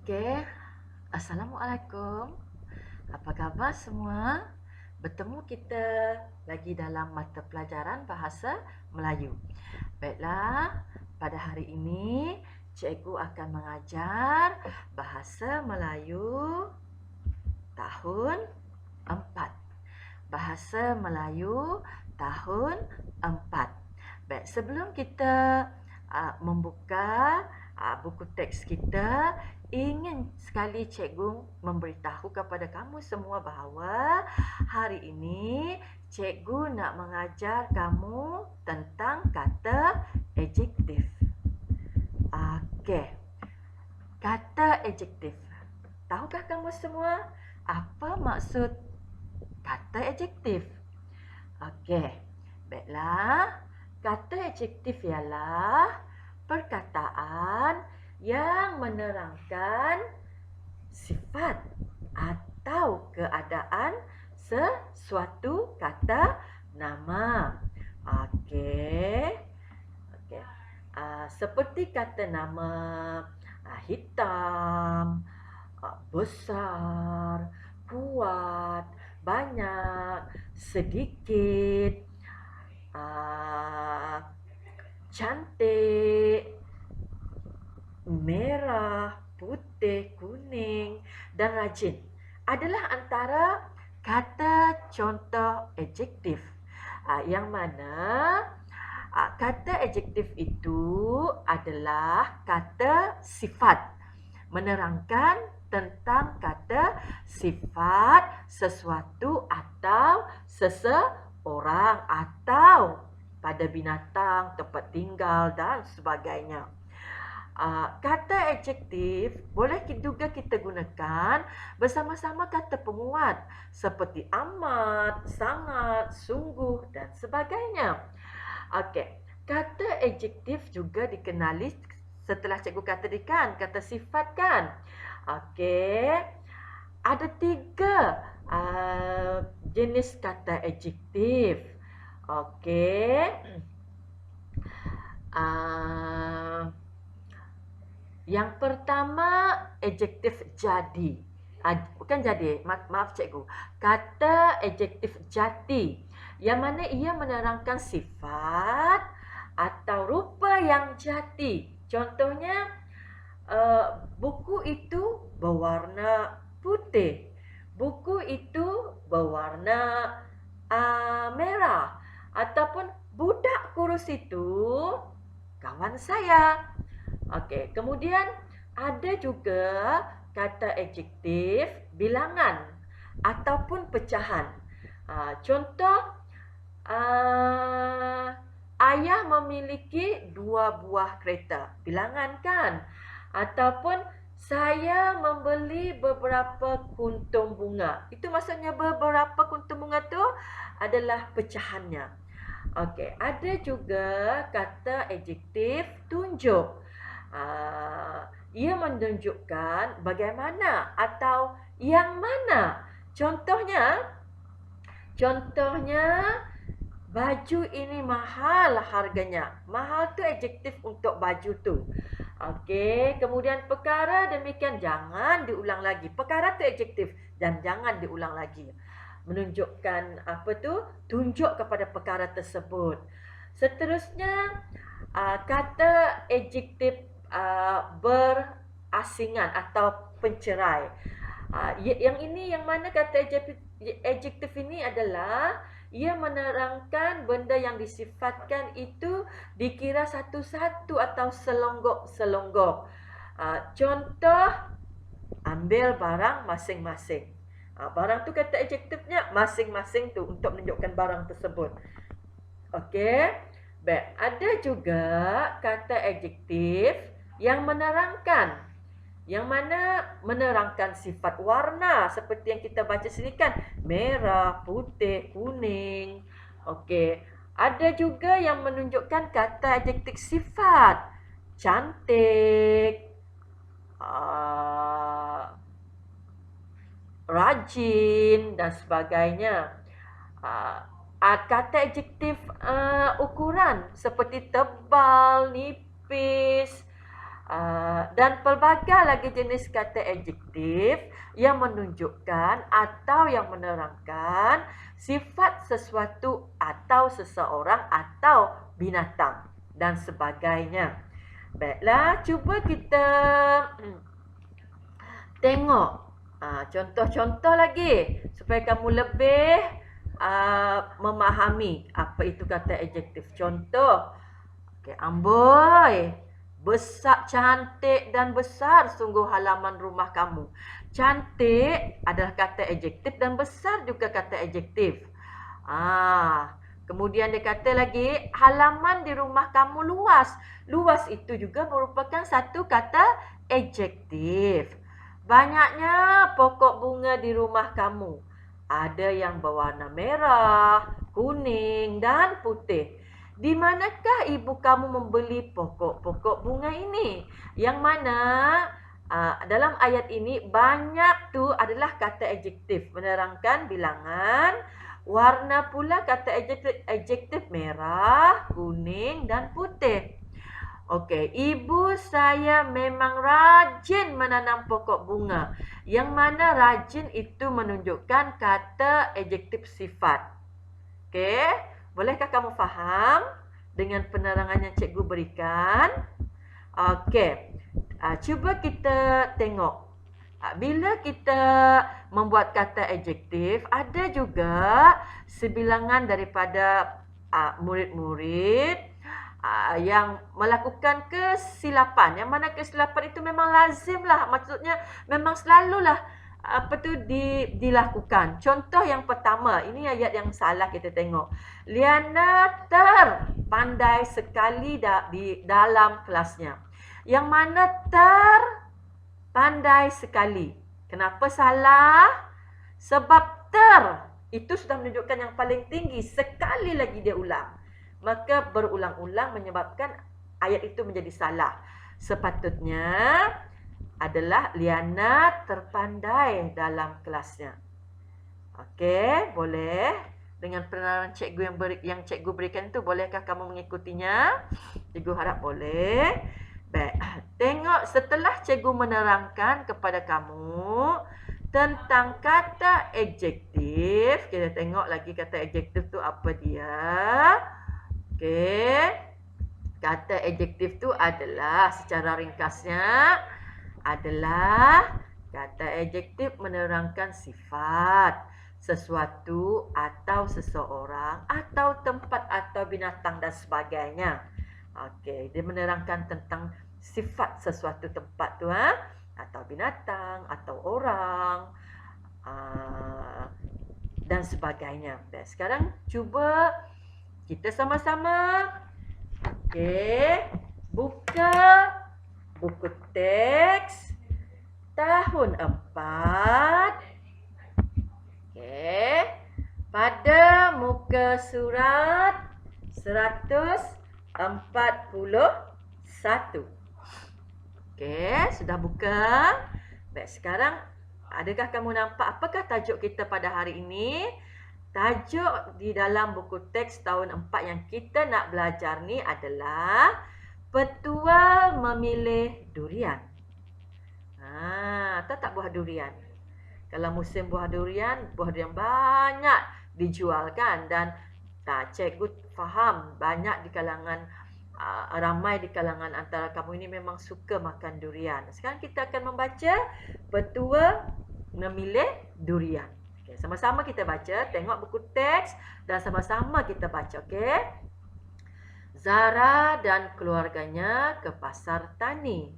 Okey, Assalamualaikum. Apa khabar semua? Bertemu kita lagi dalam mata pelajaran Bahasa Melayu. Baiklah, pada hari ini cikgu akan mengajar Bahasa Melayu tahun 4. Bahasa Melayu tahun 4. Baik, sebelum kita membuka buku teks kita, ingin sekali cikgu memberitahu kepada kamu semua bahawa hari ini cikgu nak mengajar kamu tentang kata adjektif. Okey. Kata adjektif. Tahukah kamu semua apa maksud kata adjektif? Okey. Baiklah. Kata adjektif ialah perkataan yang menerangkan sifat atau keadaan sesuatu kata nama. Okey. Okey. Seperti kata nama hitam, besar, kuat, banyak, sedikit, cantik, merah, putih, kuning dan rajin adalah antara kata contoh adjektif yang mana kata adjektif itu adalah kata sifat, menerangkan tentang kata sifat sesuatu atau seseorang atau pada binatang, tempat tinggal dan sebagainya. Kata adjektif boleh juga kita gunakan bersama-sama kata penguat seperti amat, sangat, sungguh dan sebagainya. Okey, kata adjektif juga dikenali setelah cikgu kata tadi kan, kata sifat kan. Okey, ada 3 jenis kata adjektif. Okey. Yang pertama adjektif jadi. Bukan jadi, maaf cikgu. Kata adjektif jati, yang mana ia menerangkan sifat atau rupa yang jati. Contohnya, buku itu berwarna putih. Buku itu berwarna merah. Ataupun budak kurus itu kawan saya. Okey, kemudian ada juga kata adjektif bilangan ataupun pecahan. Contoh, ayah memiliki 2 buah kereta. Bilangan kan? Ataupun saya membeli beberapa kuntum bunga. Itu maksudnya beberapa kuntum bunga tu adalah pecahannya. Okey, ada juga kata adjektif tunjuk. Ia menunjukkan bagaimana atau yang mana. Contohnya, baju ini mahal harganya. Mahal tu adjektif untuk baju tu. Okey, kemudian perkara demikian jangan diulang lagi. Perkara tu adjektif dan jangan diulang lagi. Menunjukkan apa tu? Tunjuk kepada perkara tersebut. Seterusnya, kata adjektif berasingan atau pencerai. Yang ini yang mana kata adjektif ini adalah ia menerangkan benda yang disifatkan itu dikira satu-satu atau selonggok-selonggok. Contoh, ambil barang masing-masing. Barang tu kata adjektifnya masing-masing tu untuk menunjukkan barang tersebut. Okey. Baik, ada juga kata adjektif yang menerangkan, yang mana menerangkan sifat warna seperti yang kita baca sini kan, merah, putih, kuning. Okey, ada juga yang menunjukkan kata adjektif sifat, cantik, rajin dan sebagainya. Kata adjektif ukuran seperti tebal, nipis, Dan pelbagai lagi jenis kata adjektif yang menunjukkan atau yang menerangkan sifat sesuatu atau seseorang atau binatang dan sebagainya. Baiklah, cuba kita tengok contoh-contoh lagi supaya kamu lebih memahami apa itu kata adjektif. Contoh, okay, amboi, besar, cantik dan besar sungguh halaman rumah kamu. Cantik adalah kata adjektif dan besar juga kata adjektif. Kemudian dia kata lagi, halaman di rumah kamu luas. Luas itu juga merupakan satu kata adjektif. Banyaknya pokok bunga di rumah kamu. Ada yang berwarna merah, kuning dan putih. Di manakah ibu kamu membeli pokok-pokok bunga ini? Yang mana dalam ayat ini banyak tu adalah kata adjektif menerangkan bilangan. Warna pula kata adjektif merah, kuning dan putih. Okey, ibu saya memang rajin menanam pokok bunga. Yang mana rajin itu menunjukkan kata adjektif sifat. Okey, bolehkah kamu faham dengan penerangan yang cikgu berikan? Okey, cuba kita tengok. Bila kita membuat kata adjektif, ada juga sebilangan daripada murid-murid yang melakukan kesilapan. Yang mana kesilapan itu memang lazimlah, maksudnya memang selalulah dilakukan. Contoh yang pertama, ini ayat yang salah kita tengok. Liana terpandai sekali di dalam kelasnya. Yang mana terpandai sekali. Kenapa salah? Sebab itu sudah menunjukkan yang paling tinggi. Sekali lagi dia ulang. Maka berulang-ulang menyebabkan ayat itu menjadi salah. Sepatutnya adalah Liana terpandai dalam kelasnya. Okey, boleh. Dengan penerangan cikgu yang cikgu berikan itu, bolehkah kamu mengikutinya? Cikgu harap boleh. Baik, tengok setelah cikgu menerangkan kepada kamu tentang kata adjektif. Kita tengok lagi kata adjektif tu apa dia. Okey. Kata adjektif tu adalah, secara ringkasnya, adalah kata adjektif menerangkan sifat sesuatu atau seseorang atau tempat atau binatang dan sebagainya. Okey, dia menerangkan tentang sifat sesuatu tempat tu atau binatang atau orang dan sebagainya. Dan sekarang cuba kita sama-sama buka buku teks tahun 4. Pada muka surat 141. Sudah buka? Baik, sekarang adakah kamu nampak apakah tajuk kita pada hari ini? Tajuk di dalam buku teks tahun 4 yang kita nak belajar ni adalah Petua Memilih Durian. Tahu tak buah durian? Kalau musim buah durian banyak dijual kan, dan cikgu faham banyak di kalangan ramai di kalangan antara kamu ini memang suka makan durian. Sekarang kita akan membaca Petua Memilih Durian. Okey, sama-sama kita baca, tengok buku teks dan sama-sama kita baca, okey? Zara dan keluarganya ke pasar tani.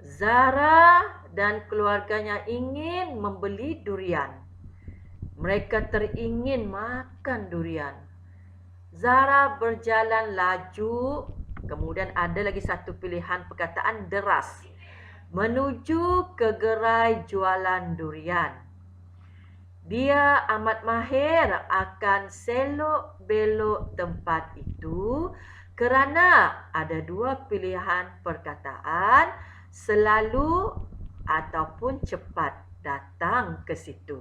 Zara dan keluarganya ingin membeli durian. Mereka teringin makan durian. Zara berjalan laju, kemudian ada lagi satu pilihan perkataan deras, menuju ke gerai jualan durian. Dia amat mahir akan selok-belok tempat itu kerana ada dua pilihan perkataan, selalu ataupun cepat datang ke situ.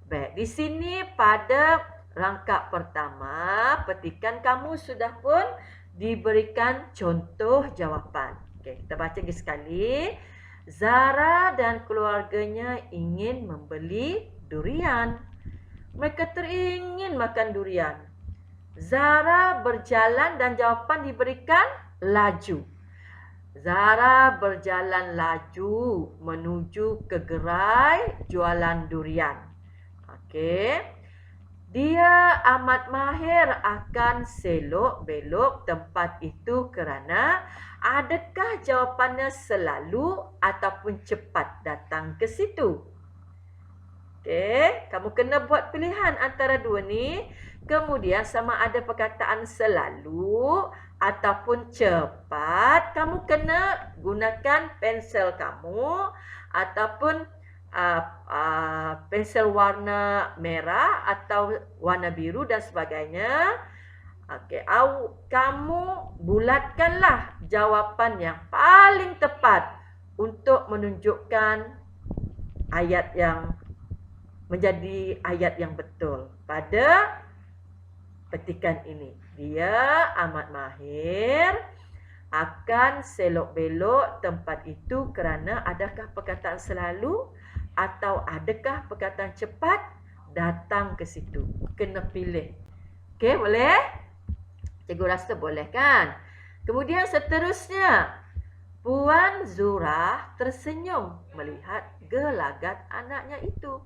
Baik, di sini pada rangkap pertama, petikan kamu sudah pun diberikan contoh jawapan. Okey, kita baca lagi sekali. Zara dan keluarganya ingin membeli durian. Mereka teringin makan durian. Zara berjalan dan jawapan diberikan laju. Zara berjalan laju menuju ke gerai jualan durian. Okey. Dia amat mahir akan selok-belok tempat itu kerana adakah jawapannya selalu ataupun cepat datang ke situ? Okey, kamu kena buat pilihan antara dua ni. Kemudian sama ada perkataan selalu ataupun cepat, kamu kena gunakan pensel kamu ataupun pensel warna merah atau warna biru dan sebagainya. Okey, kamu bulatkanlah jawapan yang paling tepat untuk menunjukkan ayat yang menjadi ayat yang betul pada petikan ini. Dia amat mahir akan selok-belok tempat itu kerana adakah perkataan selalu atau adakah perkataan cepat datang ke situ. Kena pilih. Okey, boleh? Cikgu rasa boleh kan? Kemudian seterusnya, Puan Zurah tersenyum melihat gelagat anaknya itu.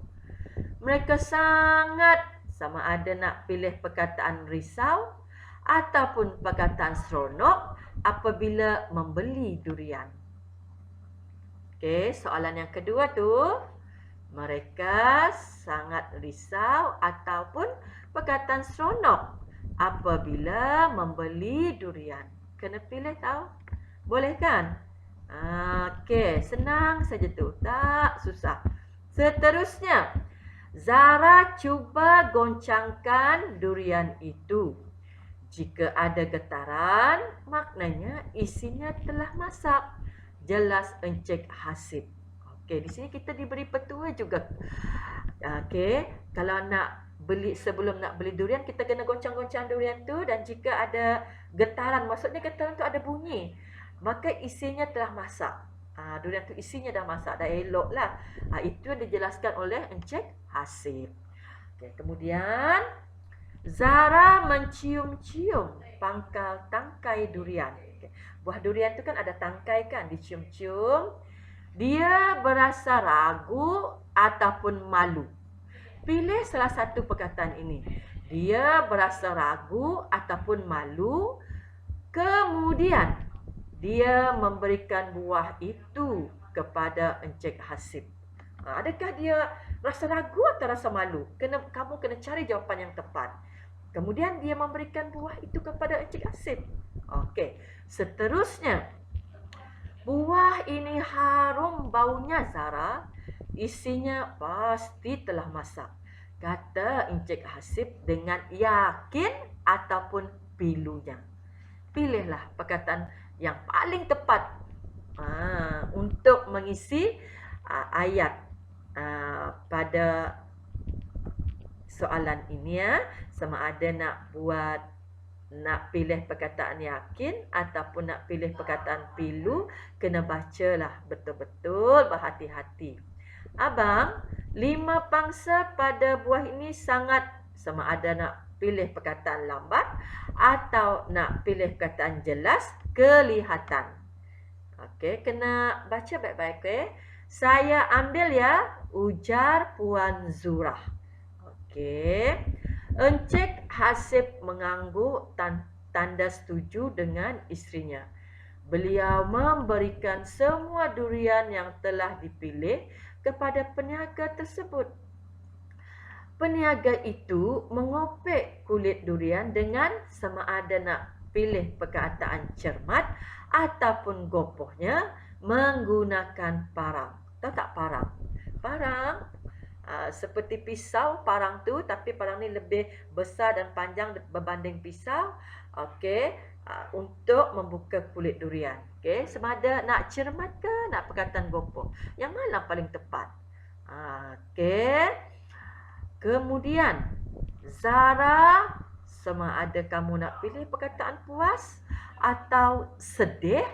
Mereka sangat sama ada nak pilih perkataan risau ataupun perkataan seronok apabila membeli durian. Okey, soalan yang kedua tu, mereka sangat risau ataupun perkataan seronok apabila membeli durian. Kena pilih tahu. Boleh kan? Okey, senang saja tu. Tak susah. Seterusnya, Zara cuba goncangkan durian itu. Jika ada getaran, maknanya isinya telah masak. Jelas Encik Hasib. Okey, di sini kita diberi petua juga. Okey, kalau nak beli, sebelum nak beli durian, kita kena goncang-goncang durian tu, dan jika ada getaran, maksudnya getaran tu ada bunyi, maka isinya telah masak. Durian tu isinya dah masak, dah elok lah. Itu yang dijelaskan oleh Encik Hasib. Okay, kemudian Zara mencium-cium pangkal tangkai durian. Okay. Buah durian tu kan ada tangkai kan, dicium-cium. Dia berasa ragu ataupun malu. Pilih salah satu perkataan ini. Dia berasa ragu ataupun malu. Kemudian dia memberikan buah itu kepada Encik Hasib. Adakah dia rasa ragu atau rasa malu? Kamu kena cari jawapan yang tepat. Kemudian dia memberikan buah itu kepada Encik Hasib. Okey. Seterusnya, buah ini harum baunya, Zara. Isinya pasti telah masak, kata Encik Hasib dengan yakin ataupun pilunya. Pilihlah perkataan yang paling tepat untuk mengisi ayat pada soalan ini ya. Sama ada nak pilih perkataan yakin ataupun nak pilih perkataan pilu, kena bacalah betul-betul, berhati-hati. Abang, 5 pangsa pada buah ini sangat, sama ada nak pilih perkataan lambat atau nak pilih perkataan jelas, kelihatan. Okey, kena baca baik-baik. Okay? Saya ambil ya, ujar Puan Zurah. Okey. Encik Hasib mengangguk tanda setuju dengan isterinya. Beliau memberikan semua durian yang telah dipilih kepada peniaga tersebut. Peniaga itu mengopek kulit durian dengan sama ada nak pilih perkataan cermat ataupun gopohnya menggunakan parang. Tahu tak parang? Parang seperti pisau parang tu, tapi parang ni lebih besar dan panjang berbanding pisau. Okey, untuk membuka kulit durian. Okey, sama ada nak cermat ke nak perkataan gopoh. Yang mana paling tepat? Okey. Kemudian Zara, sama ada kamu nak pilih perkataan puas atau sedih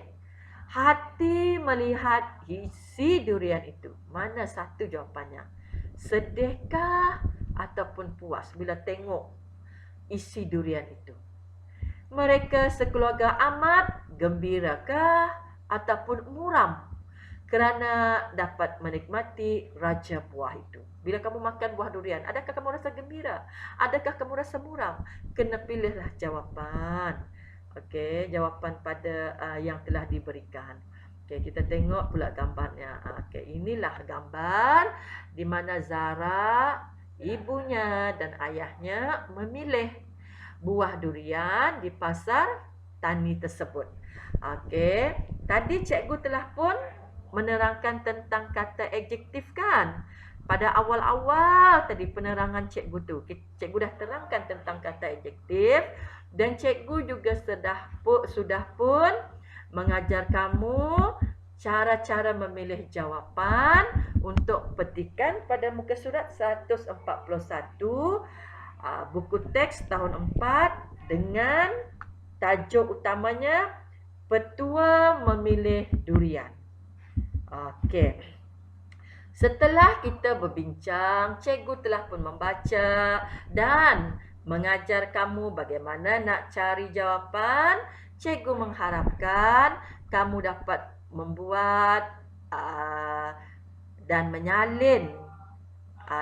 Hati melihat isi durian itu. Mana satu jawapannya? Sedihkah ataupun puas bila tengok isi durian itu? Mereka sekeluarga amat gembirakah ataupun muram kerana dapat menikmati raja buah itu? Bila kamu makan buah durian, adakah kamu rasa gembira? Adakah kamu rasa muram? Kena pilihlah jawapan. Okey, jawapan pada yang telah diberikan. Okey, kita tengok pula gambarnya. Okey, inilah gambar di mana Zara, ibunya dan ayahnya memilih buah durian di pasar tani tersebut. Okey, tadi cikgu telah pun menerangkan tentang kata adjektif kan? Pada awal-awal tadi penerangan cikgu tu, cikgu dah terangkan tentang kata adjektif dan cikgu juga sudah pun mengajar kamu cara-cara memilih jawapan untuk petikan pada muka surat 141 buku teks tahun 4 dengan tajuk utamanya Petua Memilih Durian. Okey. Setelah kita berbincang, cikgu telah pun membaca dan mengajar kamu bagaimana nak cari jawapan. Cikgu mengharapkan kamu dapat membuat dan menyalin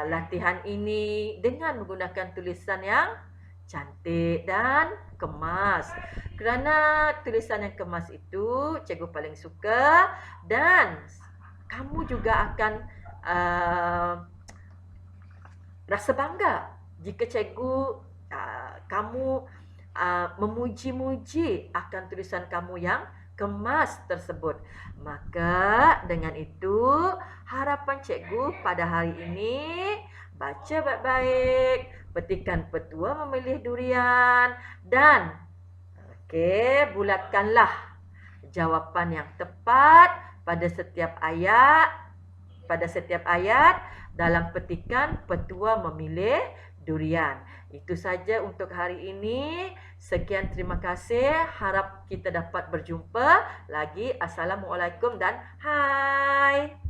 latihan ini dengan menggunakan tulisan yang cantik dan kemas. Kerana tulisan yang kemas itu cikgu paling suka dan kamu juga akan rasa bangga jika cikgu kamu memuji-muji akan tulisan kamu yang kemas tersebut. Maka dengan itu harapan cikgu pada hari ini baca baik-baik, petikan Petua Memilih Durian dan bulatkanlah jawapan yang tepat pada setiap ayat dalam petikan Petua Memilih Durian. Itu saja untuk hari ini. Sekian, terima kasih. Harap kita dapat berjumpa lagi. Assalamualaikum dan hai.